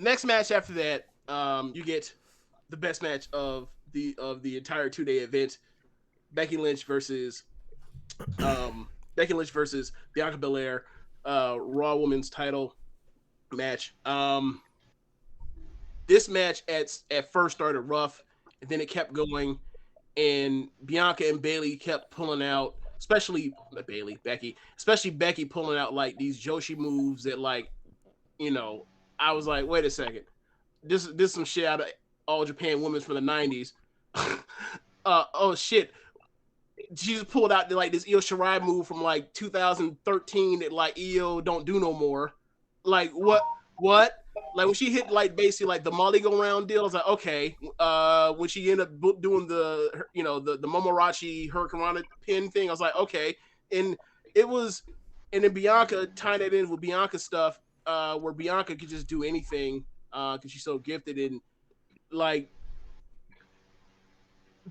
next match after that, you get the best match of the entire 2-day event: Becky Lynch versus Bianca Belair, Raw Women's Title match. This match at first started rough, and then it kept going, and Bianca and Bailey kept pulling out, especially Becky pulling out like these Joshi moves that, like, I was like, wait a second, this is some shit out of All Japan Women's from the 90s. Oh shit. She just pulled out like this Io Shirai move from like 2013 that like Io don't do no more. Like what? Like when she hit like basically like the Molly go round deal, I was like, okay. When she ended up doing the Momorachi Hurricanrana pin thing, I was like, okay. And then Bianca tying that in with Bianca stuff, where Bianca could just do anything, because she's so gifted. And like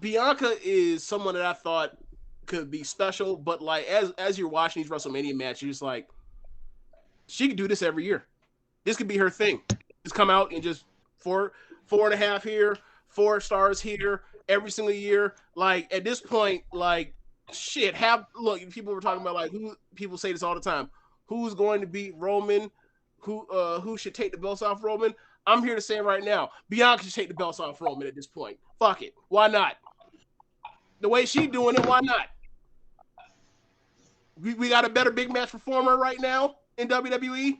Bianca is someone that I thought could be special, but like as you're watching these WrestleMania matches, you're just like, she could do this every year. This could be her thing. Just come out and just 4.5 here, 4 stars here every single year. Like at this point, like shit. Look, people were talking about like people say this all the time. Who's going to beat Roman? Who should take the belts off Roman? I'm here to say right now, Bianca should take the belts off Roman at this point. Fuck it. Why not? The way she's doing it, why not? We got a better big match performer right now in WWE.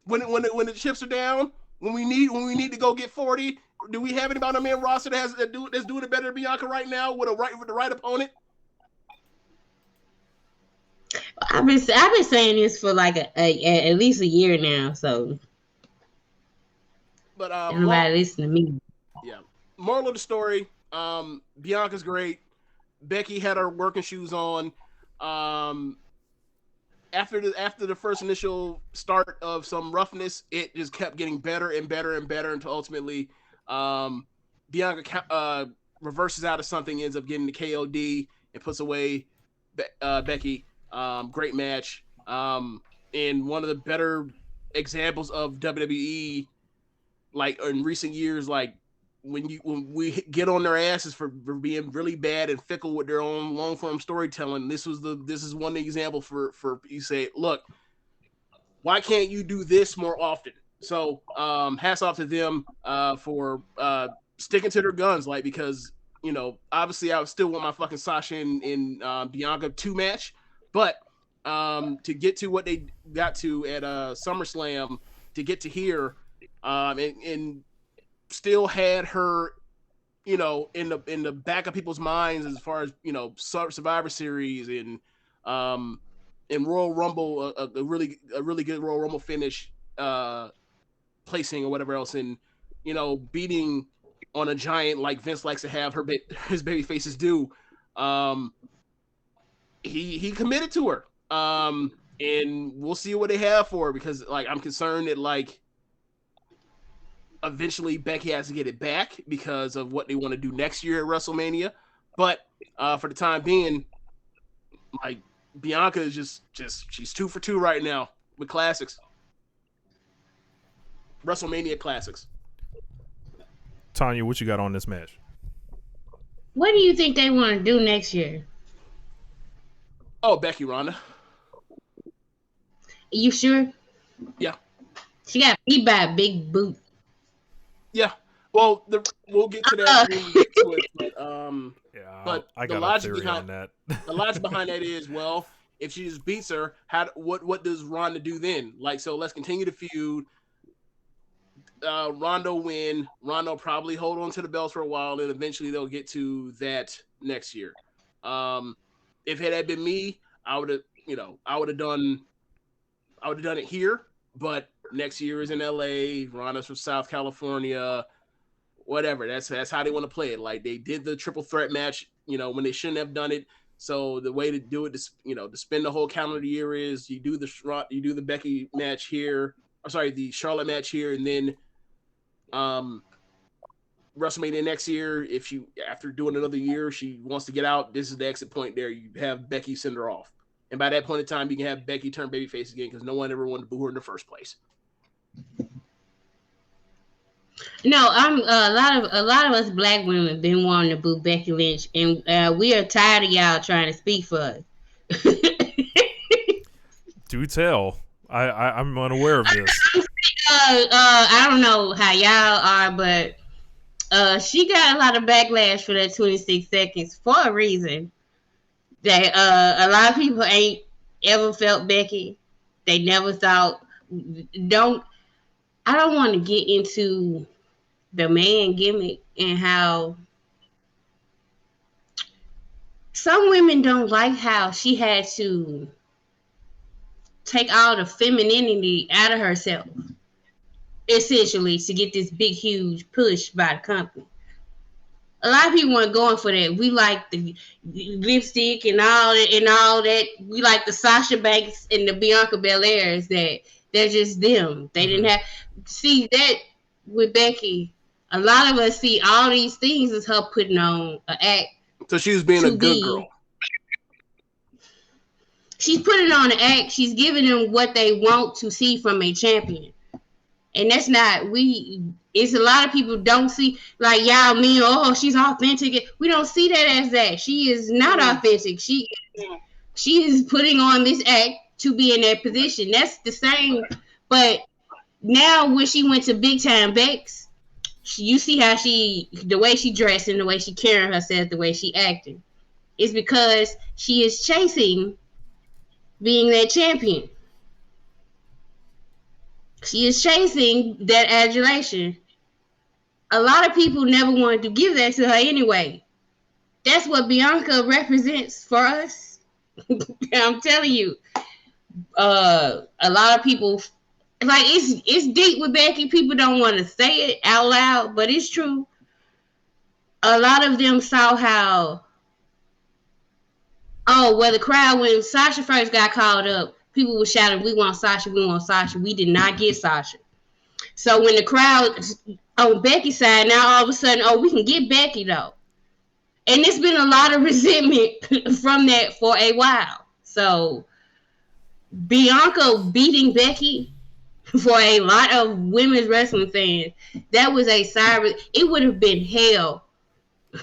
When the chips are down, when we need to go get 40, do we have anybody on the main roster that's doing it better than Bianca right now with the right opponent? I've been saying this for like at least a year now, so. But nobody listen to me. Yeah. Moral of the story: Bianca's great. Becky had her working shoes on. After the first initial start of some roughness, it just kept getting better and better and better until ultimately Bianca reverses out of something, ends up getting the KOD and puts away Becky. Great match. And one of the better examples of WWE, like in recent years, like when we get on their asses for being really bad and fickle with their own long form storytelling, this is one example for you say, look, why can't you do this more often? So hats off to them for sticking to their guns, like, because obviously I still want my fucking Sasha and Bianca 2 match, but to get to what they got to at SummerSlam, to get to here, and still had her, in the back of people's minds as far as Survivor Series and Royal Rumble, a really good Royal Rumble finish, placing or whatever else, and beating on a giant like Vince likes to have his baby faces do. He committed to her, and we'll see what they have for her, because like I'm concerned that like eventually Becky has to get it back because of what they want to do next year at WrestleMania. But for the time being, like Bianca is just she's 2 for 2 right now with classics. WrestleMania classics. Tanya, what you got on this match? What do you think they want to do next year? Oh, Becky Ronda. You sure? Yeah. She got beat by a big boot. Yeah. Well, we'll get to that when we get to it. But I the got logic a theory behind on that. The logic behind that is, well, if she just beats her, what does Ronda do then? Like, so let's continue to feud. Ronda win. Ronda probably hold on to the belts for a while, and eventually they'll get to that next year. If it had been me, I would have done it here. But next year is in LA. Ronda's from South California. Whatever. That's how they want to play it. Like they did the triple threat match, when they shouldn't have done it. So the way to do it, to spend the whole calendar year is you do the Becky match here. I'm sorry, the Charlotte match here, and then WrestleMania next year. If after doing another year, she wants to get out, this is the exit point there. You have Becky send her off. And by that point in time, you can have Becky turn babyface again, because no one ever wanted to boo her in the first place. No, I'm a lot of us black women been wanting to boo Becky Lynch, and we are tired of y'all trying to speak for us. Do tell. I'm unaware of this. I don't know how y'all are, but she got a lot of backlash for that 26 seconds for a reason. That a lot of people ain't ever felt Becky. They never thought. Don't I don't want to get into the man gimmick and how some women don't like how she had to take all the femininity out of herself, essentially, to get this big, huge push by the company. A lot of people weren't going for that. We like the lipstick and all that. We like the Sasha Banks and the Bianca Belairs that they're just them. They didn't have see that with Becky. A lot of us see all these things as her putting on an act. So she was being a good girl. She's putting on an act. She's giving them what they want to see from a champion. And that's not, it's a lot of people don't see, like, y'all mean, oh, she's authentic. We don't see that as that. She is not authentic. She is putting on this act to be in that position. That's the same. But now when she went to Big Time Bex, you see how the way she dressed and the way she carrying herself, the way she acting. It's because she is chasing being that champion. She is chasing that adulation. A lot of people never wanted to give that to her anyway. That's what Bianca represents for us. I'm telling you. A lot of people, like, it's deep with Becky. People don't want to say it out loud, but it's true. A lot of them saw how, the crowd, when Sasha first got called up, people were shouting, we want Sasha, we want Sasha. We did not get Sasha. So when the crowd on Becky's side, now all of a sudden, we can get Becky, though. And there's been a lot of resentment from that for a while. So Bianca beating Becky, for a lot of women's wrestling fans, that was it would have been hell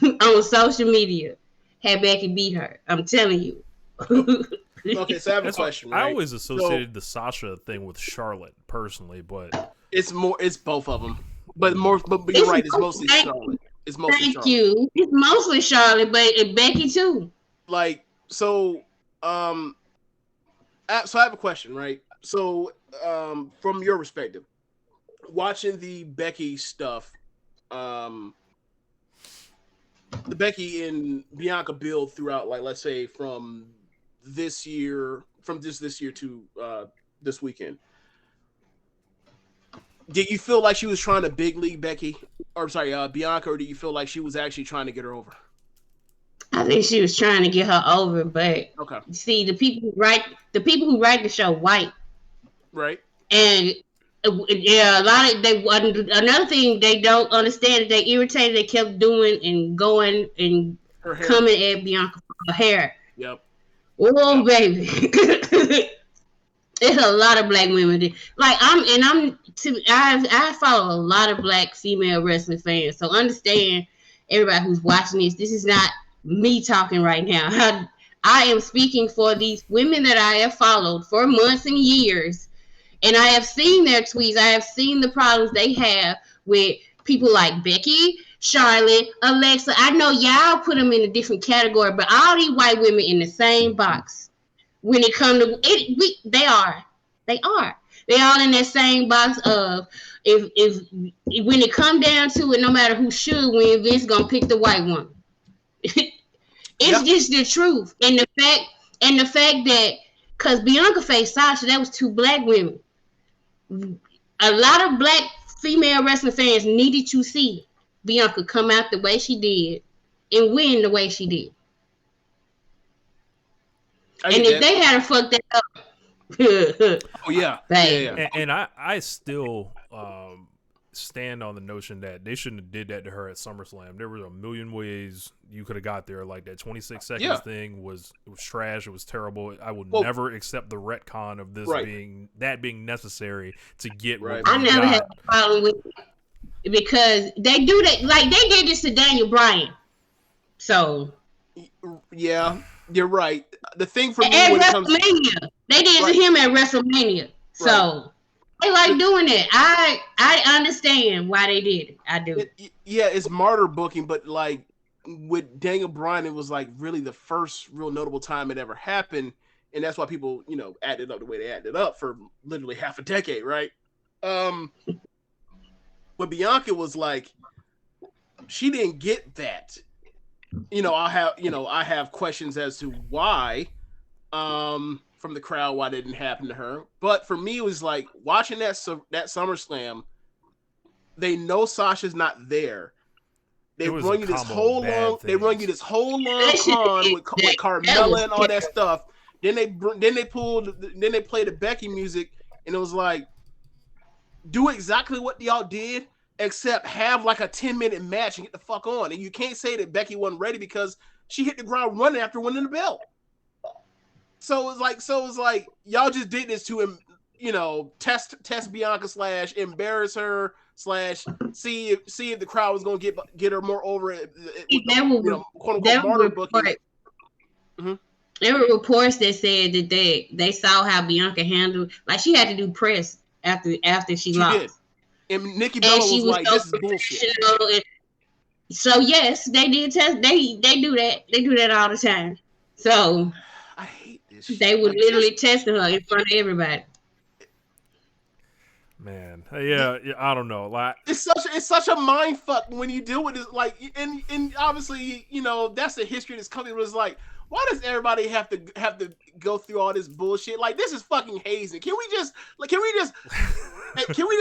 on social media had Becky beat her. I'm telling you. Okay, so I have a question. Right? I always associated the Sasha thing with Charlotte personally, but it's both of them. But you're right. It's mostly Charlotte. It's mostly Thank Charlotte. you. It's mostly Charlotte, but Becky too. Like so I have a question, right? So from your perspective, watching the Becky stuff, the Becky and Bianca build throughout, like, let's say from this year to this weekend. Did you feel like she was trying to big league Becky, Bianca, or do you feel like she was actually trying to get her over? I think she was trying to get her over, but okay. See, the people who write the show white, right? And yeah, another thing they don't understand is they irritated. They kept doing and going and coming at Bianca for her hair. Yep. Oh, baby. It's a lot of black women. Like I follow a lot of black female wrestling fans. So understand, everybody who's watching this. This is not me talking right now. I am speaking for these women that I have followed for months and years, and I have seen their tweets. I have seen the problems they have with people like Becky, Charlotte, Alexa. I know y'all put them in a different category, but all these white women in the same box. When it comes to it, they are all in that same box of if when it come down to it, no matter who should win, Vince gonna pick the white one. It's just the truth, and the fact that because Bianca faced Sasha, that was two black women. A lot of black female wrestling fans needed to see Bianca come out the way she did and win the way she did. And if they had fucked that up, oh yeah, And I still stand on the notion that they shouldn't have did that to her at SummerSlam. There were a million ways you could have got there. Like that 26 seconds thing was trash. It was terrible. I will never accept the retcon of this being necessary to get. Right. I never had a problem with it. because they do that. Like they did this to Daniel Bryan. So Yeah, you're right. The thing for me at when it comes WrestleMania, they did it right, to him at WrestleMania. right. So they like doing it. I understand why they did it. I do. Yeah, it's martyr booking, but like with Daniel Bryan, it was like really the first real notable time it ever happened, and that's why people, added up the way they added up for literally half a decade, right? But Bianca was like, she didn't get that. I have questions as to why, from the crowd, why that didn't happen to her. But for me, it was like watching that SummerSlam. They know Sasha's not there. They run you this whole long. They run you this whole long con with Carmella and all that stuff. Then they play the Becky music, and it was like, do exactly what y'all did, except have like a 10-minute match and get the fuck on. And you can't say that Becky wasn't ready because she hit the ground running after winning the belt. So it was like y'all just did this to him, test Bianca / embarrass her / see if the crowd was gonna get her more over it. Quote unquote martyr booking. Mm-hmm. There were reports that said that they saw how Bianca handled, like she had to do press after she lost. Did. And Nikki Bella was like, "This is bullshit." So yes, they did test. They do that. They do that all the time. So I hate this shit. They would literally test her in front of everybody. Man, yeah, I don't know. Like it's such a mind fuck when you deal with this. Like, and obviously, that's the history of this company. Was like, why does everybody have to go through all this bullshit? Like, this is fucking hazing. Can we just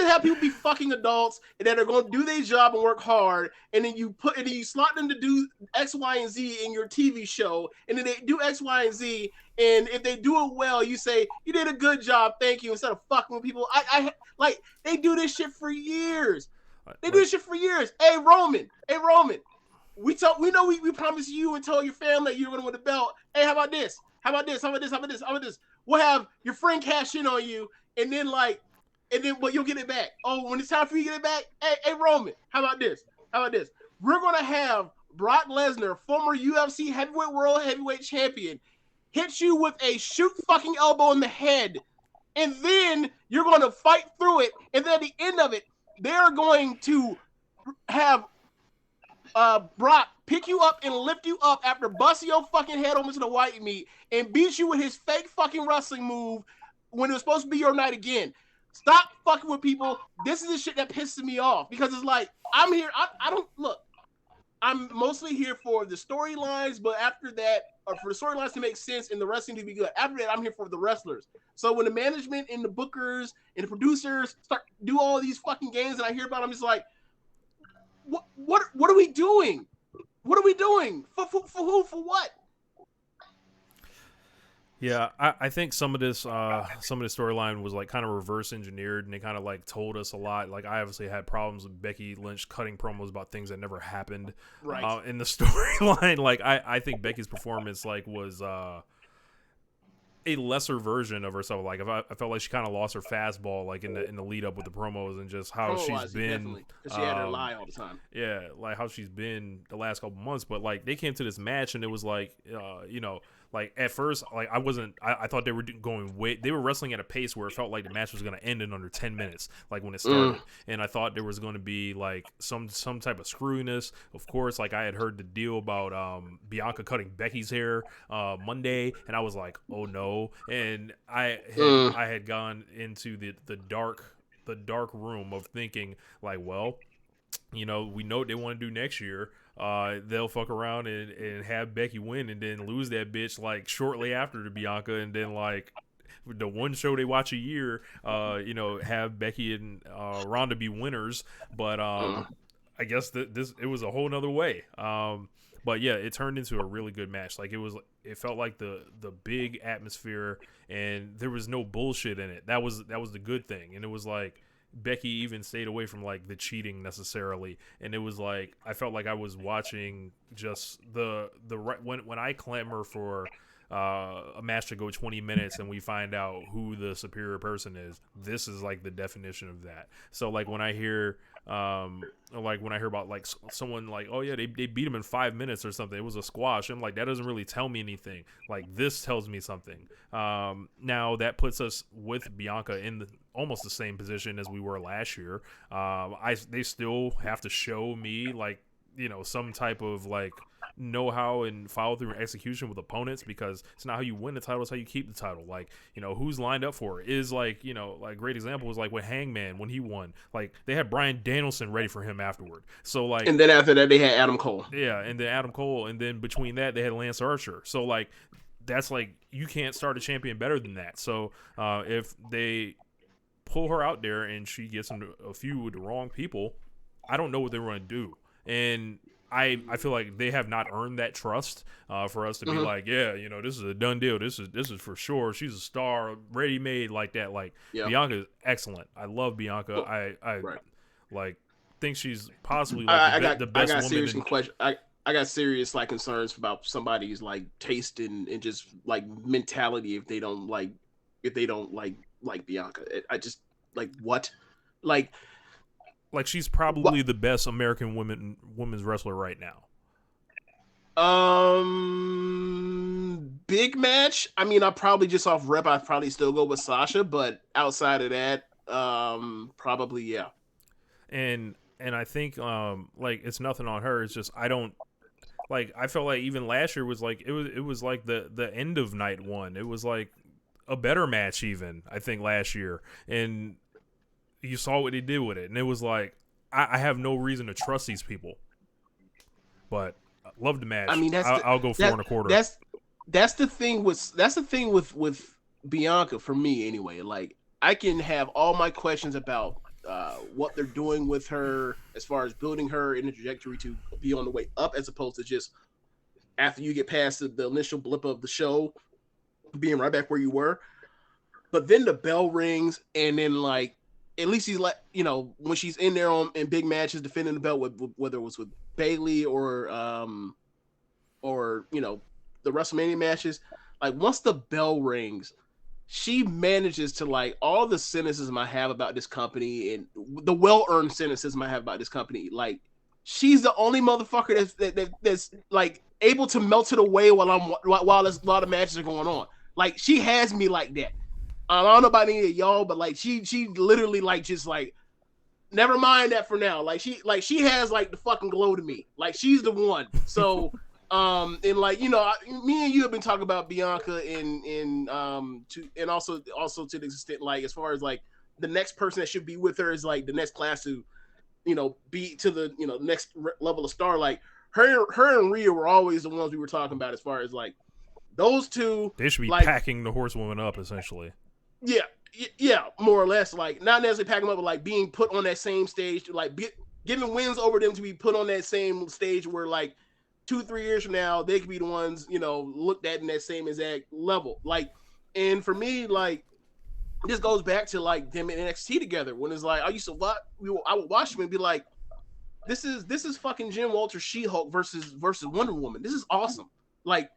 have people be fucking adults and that are going to do their job and work hard, and then you slot them to do X, Y, and Z in your TV show, and then they do X, Y, and Z, and if they do it well, you say you did a good job, thank you, instead of fucking with people. I like they do this shit for years. They do this shit for years. Hey Roman. We promised you and told your family that you were gonna win the belt. Hey, how about this? We'll have your friend cash in on you, and then but you'll get it back. Oh, when it's time for you to get it back, hey Roman, how about this? We're gonna have Brock Lesnar, former UFC world heavyweight champion, hit you with a shoot fucking elbow in the head, and then you're gonna fight through it, and then at the end of it, they're going to have Brock pick you up and lift you up after busting your fucking head over to the white meat and beat you with his fake fucking wrestling move when it was supposed to be your night again. Stop fucking with people. This is the shit that pisses me off because it's like, I'm here. I don't look. I'm mostly here for the storylines, but after that, or for the storylines to make sense and the wrestling to be good. After that, I'm here for the wrestlers. So when the management and the bookers and the producers do all these fucking games and I hear about them, I'm just like, what are we doing? What are we doing? For who? For what? Yeah, I think some of this storyline was like kind of reverse engineered, and they kind of like told us a lot. Like I obviously had problems with Becky Lynch cutting promos about things that never happened in the storyline. Like I think Becky's performance was a lesser version of herself. Like I felt like she kind of lost her fastball like in the lead up with the promos and just how she's been. She had her lie all the time. Yeah, like how she's been the last couple months. But like they came to this match and it was like like at first, like I thought they were they were wrestling at a pace where it felt like the match was going to end in under 10 minutes, like when it started. And I thought there was going to be like some type of screwiness. Of course, like I had heard the deal about Bianca cutting Becky's hair Monday, and I was like, oh no. And I had gone into the dark room of thinking like, well, we know what they want to do next year. They'll fuck around and have Becky win and then lose that bitch like shortly after to Bianca, and then like the one show they watch a year, have Becky and Ronda be winners. But I guess it was a whole nother way. But yeah, it turned into a really good match. Like it felt like the big atmosphere and there was no bullshit in it. That was the good thing. And it was like Becky even stayed away from like the cheating necessarily, and it was like I felt like I was watching just the right when I clamor for a match to go 20 minutes and we find out who the superior person is. This is like the definition of that. So like when I hear about like someone like, oh yeah, they beat him in 5 minutes or something, it was a squash, I'm like, that doesn't really tell me anything. Like this tells me something. Now that puts us with Bianca in almost the same position as we were last year. They still have to show me like, you know, some type of like know-how and follow through and execution with opponents, because it's not how you win the title, it's how you keep the title. Like, you know, who's lined up for it is like, you know, like great example was like with Hangman when he won, like they had Bryan Danielson ready for him afterward. So like, and then after that they had Adam Cole. Yeah, and then Adam Cole, and then between that they had Lance Archer. So like, that's like, you can't start a champion better than that. So if they pull her out there and she gets into a feud with the wrong people, I don't know what they're going to do. And I feel like they have not earned that trust for us to be like, yeah, you know, this is a done deal. This is for sure. She's a star, ready made like that. Like Bianca is excellent. I love Bianca. I like think she's possibly like the best woman. I got serious like concerns about somebody's like taste and just like mentality if they don't like Bianca. I just like what like. Like she's probably the best American women's wrestler right now. Big match. I mean, I probably just off rep, I'd probably still go with Sasha, but outside of that, probably yeah. And I think like it's nothing on her. It's just I felt like even last year was like it was like the end of night one. It was like a better match even, I think, last year. And you saw what they did with it, and it was like I have no reason to trust these people. But I love the match. I mean, I'll go 4 1/4. That's the thing with Bianca for me anyway. Like I can have all my questions about what they're doing with her as far as building her in the trajectory to be on the way up, as opposed to just after you get past the initial blip of the show, being right back where you were. But then the bell rings, and then like, at least he's like, you know, when she's in there in big matches defending the belt, whether it was with Bayley or you know, the WrestleMania matches, like once the bell rings, she manages to like all the cynicism I have about this company and the well-earned cynicism I have about this company. Like she's the only motherfucker that's like able to melt it away while there's a lot of matches are going on. Like she has me like that. I don't know about any of y'all, but like she literally like just like, never mind that for now. Like she has like the fucking glow to me. Like she's the one. So and like, you know, me and you have been talking about Bianca and also to the extent like as far as like the next person that should be with her is like the next class to, you know, be to the, you know, next level of star. Like her and Rhea were always the ones we were talking about as far as like those two. They should be like, packing the horsewoman up essentially. Yeah, more or less. Like not necessarily packing them up, but like being put on that same stage, like giving wins over them to be put on that same stage where like 2-3 years from now they could be the ones, you know, looked at in that same exact level. Like, and for me, like this goes back to like them in NXT together when it's like I used to watch. I would watch them and be like, this is fucking Jim Walter She-Hulk versus Wonder Woman. This is awesome. Like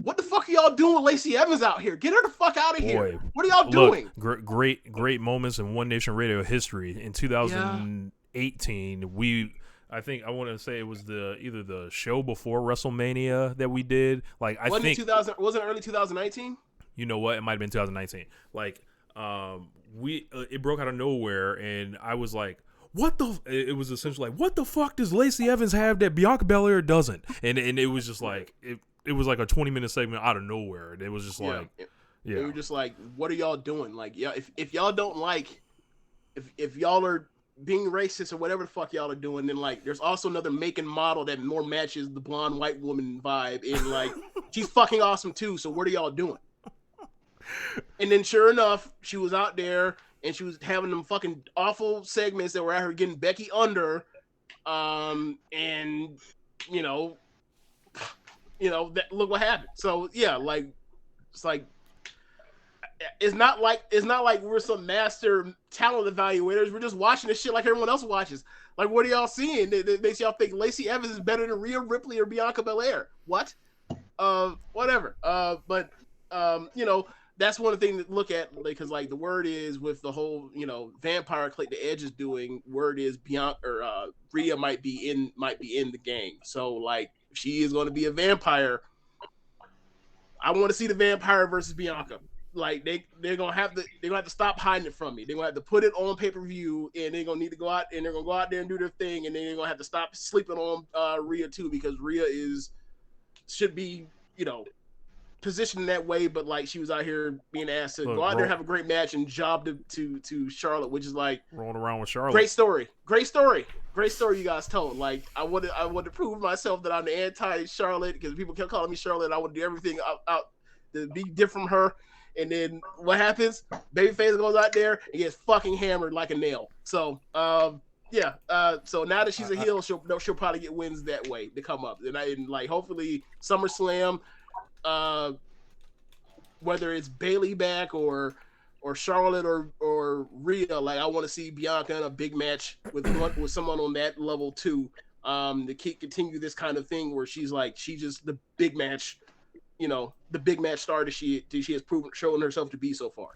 what the fuck are y'all doing with Lacey Evans out here? Get her the fuck out of here. What are y'all doing? Great moments in One Nation Radio history. In 2018, I think I want to say it was either the show before WrestleMania that we did. Like wasn't it early 2019? You know what? It might have been 2019. Like it broke out of nowhere, and I was like, what the? It was essentially like, what the fuck does Lacey Evans have that Bianca Belair doesn't? And it was just like it was like a 20-minute segment out of nowhere. And it was just like, yeah. They were just like, what are y'all doing? Like, yeah, if y'all don't like, if y'all are being racist or whatever the fuck y'all are doing, then like, there's also another make and model that more matches the blonde white woman vibe, and like, she's fucking awesome too. So what are y'all doing? And then sure enough, she was out there and she was having them fucking awful segments that were at her getting Becky under, and you know, that look what happened. So yeah, like it's like it's not like we're some master talent evaluators. We're just watching this shit like everyone else watches. Like, what are y'all seeing? It makes y'all think Lacey Evans is better than Rhea Ripley or Bianca Belair. What? Whatever. But you know, that's one thing to look at, because like the word is with the whole, you know, vampire clique the Edge is doing. Word is Bianca or Rhea might be in the game. So like, if she is going to be a vampire, I want to see the vampire versus Bianca. Like they're gonna have to stop hiding it from me. They're gonna have to put it on pay-per-view, and they're gonna need to go out and they're gonna go out there and do their thing, and then they're gonna have to stop sleeping on Rhea too, because Rhea should be, you know, positioned in that way, but like she was out here being asked to go out there, have a great match, and job to Charlotte, which is like rolling around with Charlotte. Great story you guys told. Like I want to prove myself that I'm the anti-Charlotte, because people kept calling me Charlotte. I want to do everything out to be different from her. And then what happens? Babyface goes out there and gets fucking hammered like a nail. So yeah. So now that she's a heel, she'll probably get wins that way to come up. And like hopefully SummerSlam, whether it's Bayley back or Charlotte or Rhea, like I want to see Bianca in a big match with someone on that level too. To continue this kind of thing where she's just the big match, you know, the big match star that she has shown herself to be so far.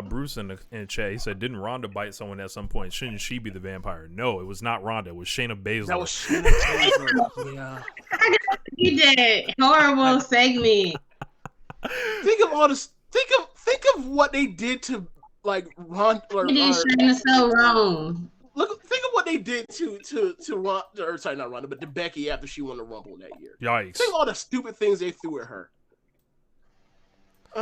Bruce in the chat, he said, didn't Ronda bite someone at some point? Shouldn't she be the vampire? No, it was not Ronda. It was Shayna Baszler. That was Shayna Baszler. Yeah. You did horrible segment. Think of what they did to like Ronda. It is Shayna so wrong. Think of what they did to Ronda, or sorry, not Ronda, but to Becky after she won the Rumble that year. Yikes! Think of all the stupid things they threw at her.